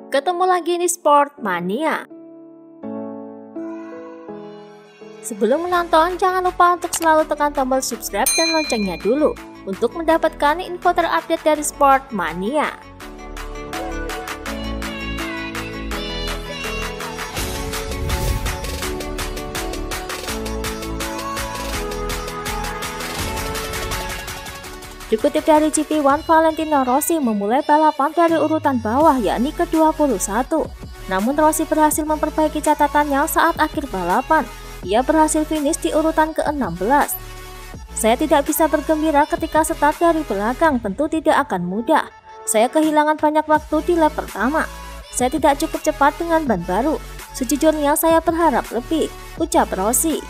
Ketemu lagi di Sport Mania. Sebelum menonton, jangan lupa untuk selalu tekan tombol subscribe dan loncengnya dulu untuk mendapatkan info terupdate dari Sport Mania. Dikutip dari GP1, Valentino Rossi memulai balapan dari urutan bawah yakni ke-21. Namun Rossi berhasil memperbaiki catatannya saat akhir balapan. Ia berhasil finish di urutan ke-16. Saya tidak bisa bergembira ketika start dari belakang, tentu tidak akan mudah. Saya kehilangan banyak waktu di lap pertama. Saya tidak cukup cepat dengan ban baru. Sejujurnya saya berharap lebih, ucap Rossi.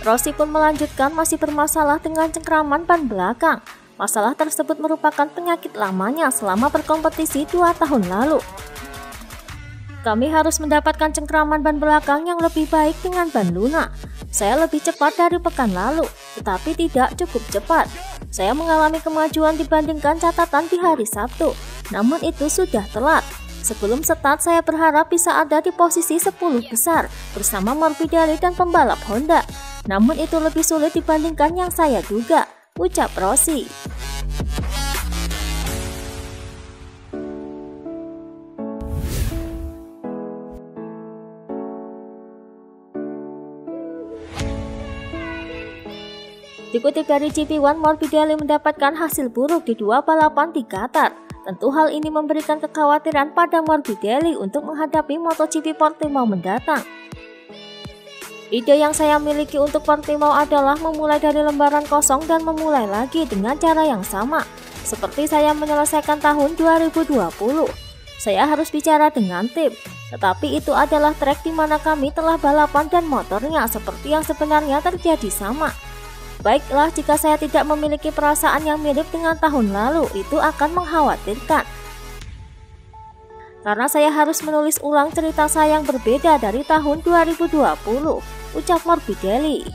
Rossi pun melanjutkan masih bermasalah dengan cengkraman ban belakang. Masalah tersebut merupakan penyakit lamanya selama berkompetisi 2 tahun lalu. Kami harus mendapatkan cengkraman ban belakang yang lebih baik dengan ban lunak. Saya lebih cepat dari pekan lalu, tetapi tidak cukup cepat. Saya mengalami kemajuan dibandingkan catatan di hari Sabtu, namun itu sudah telat. Sebelum start saya berharap bisa ada di posisi 10 besar bersama Morbidelli dan pembalap Honda. Namun itu lebih sulit dibandingkan yang saya duga, ucap Rossi. Dikutip dari GP1, Morbidelli mendapatkan hasil buruk di 2 balapan di Qatar. Tentu hal ini memberikan kekhawatiran pada Morbidelli untuk menghadapi MotoGP Portimao mendatang. Ide yang saya miliki untuk Portimao adalah memulai dari lembaran kosong dan memulai lagi dengan cara yang sama, seperti saya menyelesaikan tahun 2020. Saya harus bicara dengan tim, tetapi itu adalah trek di mana kami telah balapan dan motornya seperti yang sebenarnya terjadi sama. Baiklah, jika saya tidak memiliki perasaan yang mirip dengan tahun lalu, itu akan mengkhawatirkan. Karena saya harus menulis ulang cerita saya yang berbeda dari tahun 2020, ucap Morbidelli.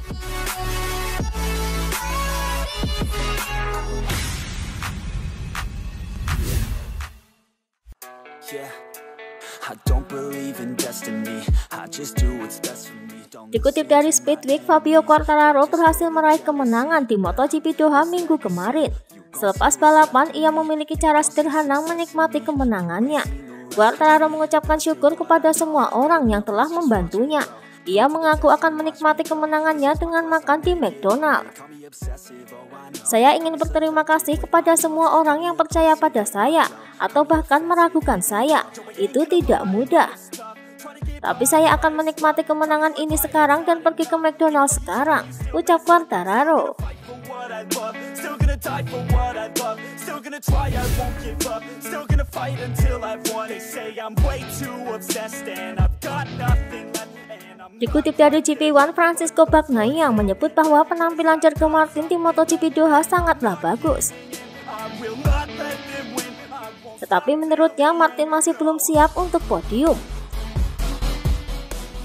Dikutip dari Speedweek, Fabio Quartararo berhasil meraih kemenangan di MotoGP Doha minggu kemarin. Selepas balapan, ia memiliki cara sederhana menikmati kemenangannya. Quartararo mengucapkan syukur kepada semua orang yang telah membantunya. Ia mengaku akan menikmati kemenangannya dengan makan di McDonald. Saya ingin berterima kasih kepada semua orang yang percaya pada saya atau bahkan meragukan saya. Itu tidak mudah. Tapi saya akan menikmati kemenangan ini sekarang dan pergi ke McDonald sekarang, ucap Quartararo. Dikutip dari GP1, Francisco Bagnaia menyebut bahwa penampilan Jorge Martin di MotoGP Doha sangatlah bagus. Tetapi menurutnya Martin masih belum siap untuk podium.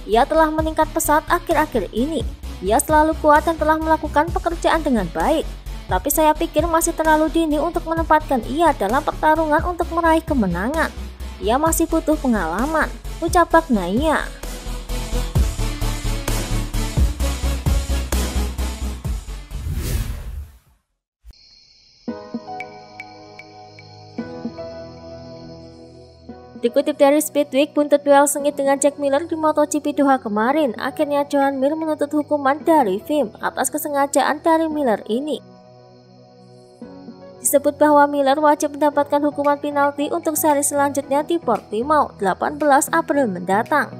Ia telah meningkat pesat akhir-akhir ini. Ia selalu kuat dan telah melakukan pekerjaan dengan baik. Tapi saya pikir masih terlalu dini untuk menempatkan ia dalam pertarungan untuk meraih kemenangan. Ia masih butuh pengalaman, ucap Bagnaia. Dikutip dari Speedweek, buntut duel sengit dengan Jack Miller di MotoGP Doha kemarin. Akhirnya Joan Mir menuntut hukuman dari FIM atas kesengajaan dari Miller ini. Disebut bahwa Miller wajib mendapatkan hukuman penalti untuk seri selanjutnya di Portimao 18 April mendatang.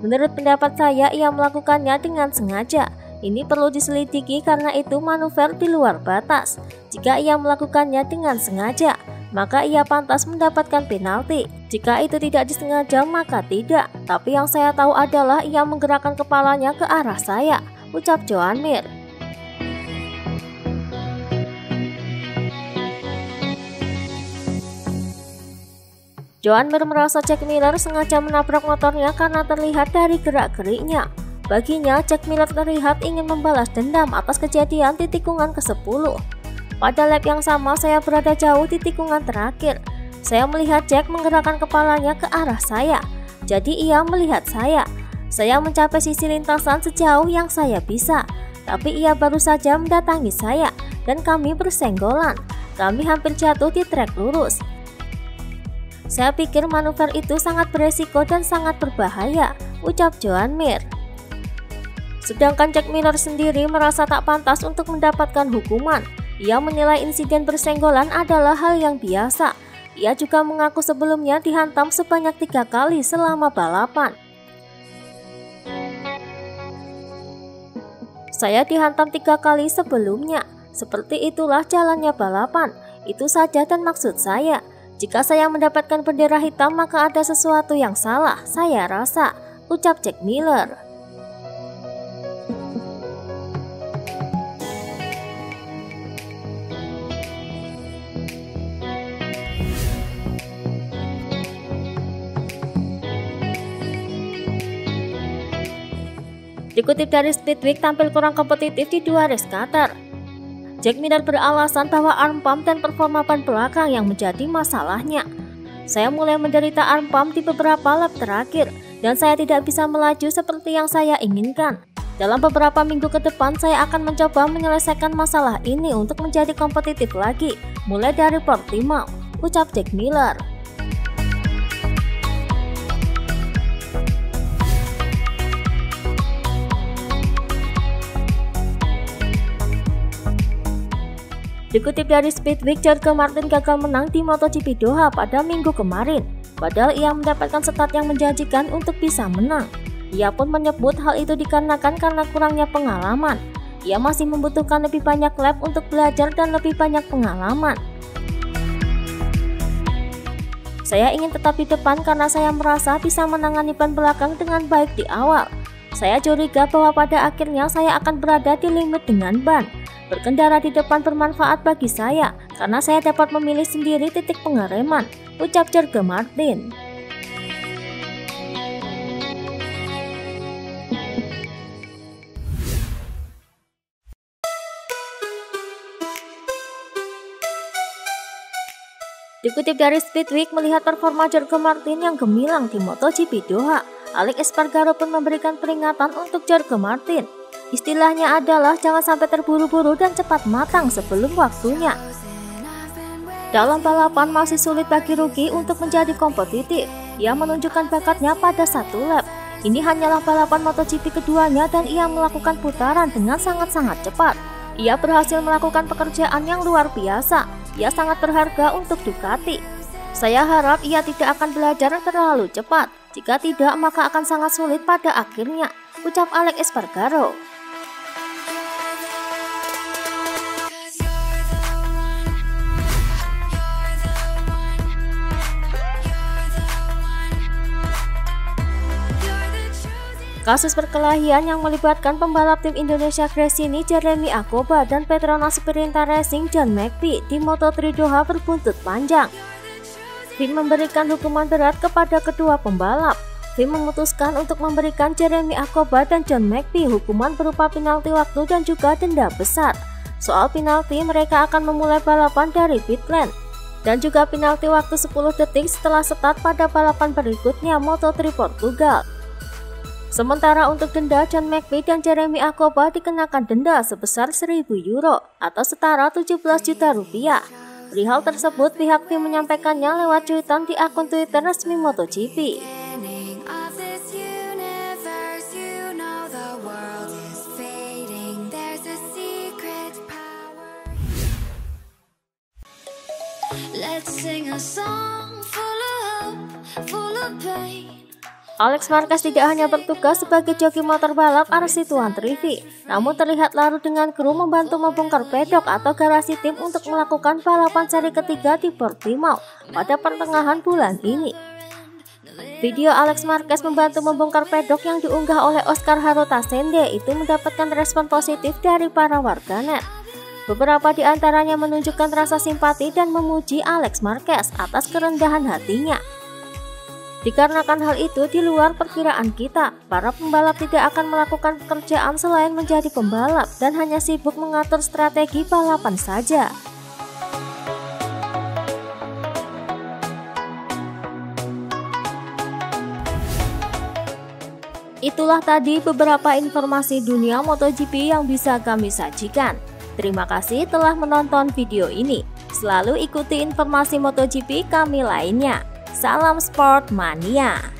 Menurut pendapat saya, ia melakukannya dengan sengaja. Ini perlu diselidiki karena itu manuver di luar batas. Jika ia melakukannya dengan sengaja, maka ia pantas mendapatkan penalti. Jika itu tidak disengaja, maka tidak. Tapi yang saya tahu adalah ia menggerakkan kepalanya ke arah saya, ucap Joan Mir. Joan Mir merasa Jack Miller sengaja menabrak motornya karena terlihat dari gerak-geriknya. Baginya, Jack Miller terlihat ingin membalas dendam atas kejadian di tikungan ke-10. Pada lap yang sama, saya berada jauh di tikungan terakhir. Saya melihat Jack menggerakkan kepalanya ke arah saya. Jadi ia melihat saya. Saya mencapai sisi lintasan sejauh yang saya bisa. Tapi ia baru saja mendatangi saya dan kami bersenggolan. Kami hampir jatuh di trek lurus. Saya pikir manuver itu sangat beresiko dan sangat berbahaya, ucap Joan Mir. Sedangkan Jack Miller sendiri merasa tak pantas untuk mendapatkan hukuman. Ia menilai insiden bersenggolan adalah hal yang biasa. Ia juga mengaku sebelumnya dihantam sebanyak 3 kali selama balapan. Saya dihantam 3 kali sebelumnya. Seperti itulah jalannya balapan. Itu saja dan maksud saya. Jika saya mendapatkan bendera hitam maka ada sesuatu yang salah, saya rasa, ucap Jack Miller. Dikutip dari Speedweek, tampil kurang kompetitif di 2 race Qatar. Jack Miller beralasan bahwa arm pump dan performa ban belakang yang menjadi masalahnya. Saya mulai menderita arm pump di beberapa lap terakhir, dan saya tidak bisa melaju seperti yang saya inginkan. Dalam beberapa minggu ke depan, saya akan mencoba menyelesaikan masalah ini untuk menjadi kompetitif lagi, mulai dari Portimao, ucap Jack Miller. Dikutip dari Speedweek, Jorge Martin gagal menang di MotoGP Doha pada minggu kemarin, padahal ia mendapatkan start yang menjanjikan untuk bisa menang. Ia pun menyebut hal itu dikarenakan karena kurangnya pengalaman. Ia masih membutuhkan lebih banyak lap untuk belajar dan lebih banyak pengalaman. Saya ingin tetap di depan karena saya merasa bisa menangani ban belakang dengan baik di awal. Saya curiga bahwa pada akhirnya saya akan berada di limit dengan ban. Berkendara di depan bermanfaat bagi saya karena saya dapat memilih sendiri titik pengereman, ucap Jorge Martin. Dikutip dari Speedweek, melihat performa Jorge Martin yang gemilang di MotoGP Doha, Alex Espargaro pun memberikan peringatan untuk Jorge Martin. Istilahnya adalah jangan sampai terburu-buru dan cepat matang sebelum waktunya. Dalam balapan masih sulit bagi Rookie untuk menjadi kompetitif. Ia menunjukkan bakatnya pada 1 lap. Ini hanyalah balapan MotoGP keduanya dan ia melakukan putaran dengan sangat-sangat cepat. Ia berhasil melakukan pekerjaan yang luar biasa. Ia sangat berharga untuk Ducati. Saya harap ia tidak akan belajar terlalu cepat. Jika tidak, maka akan sangat sulit pada akhirnya, ucap Alex Espargaro. Kasus perkelahian yang melibatkan pembalap tim Indonesia Gresini Jeremy Acoba dan Petronas Sprinter Racing John McPhee di Moto3 Doha berbuntut panjang. FIM memberikan hukuman berat kepada kedua pembalap. FIM memutuskan untuk memberikan Jeremy Acoba dan John McPhee hukuman berupa penalti waktu dan juga denda besar. Soal penalti, mereka akan memulai balapan dari pit lane dan juga penalti waktu 10 detik setelah start pada balapan berikutnya Moto3 Portugal. Sementara untuk denda, John McPhee dan Jeremy Acoba dikenakan denda sebesar 1.000 euro atau setara 17 juta rupiah. Perihal tersebut, pihak FIM menyampaikannya lewat cuitan di akun Twitter resmi MotoGP. Let's sing a song full of hope, full of pain. Alex Marquez tidak hanya bertugas sebagai joki motor balap RC2-3V, namun terlihat larut dengan kru membantu membongkar pedok atau garasi tim untuk melakukan balapan seri ketiga di Portimao pada pertengahan bulan ini. Video Alex Marquez membantu membongkar pedok yang diunggah oleh Oscar Harotasende itu mendapatkan respon positif dari para warganet. Beberapa di antaranya menunjukkan rasa simpati dan memuji Alex Marquez atas kerendahan hatinya. Dikarenakan hal itu di luar perkiraan kita, para pembalap tidak akan melakukan pekerjaan selain menjadi pembalap dan hanya sibuk mengatur strategi balapan saja. Itulah tadi beberapa informasi dunia MotoGP yang bisa kami sajikan. Terima kasih telah menonton video ini. Selalu ikuti informasi MotoGP kami lainnya. Salam Sport Mania.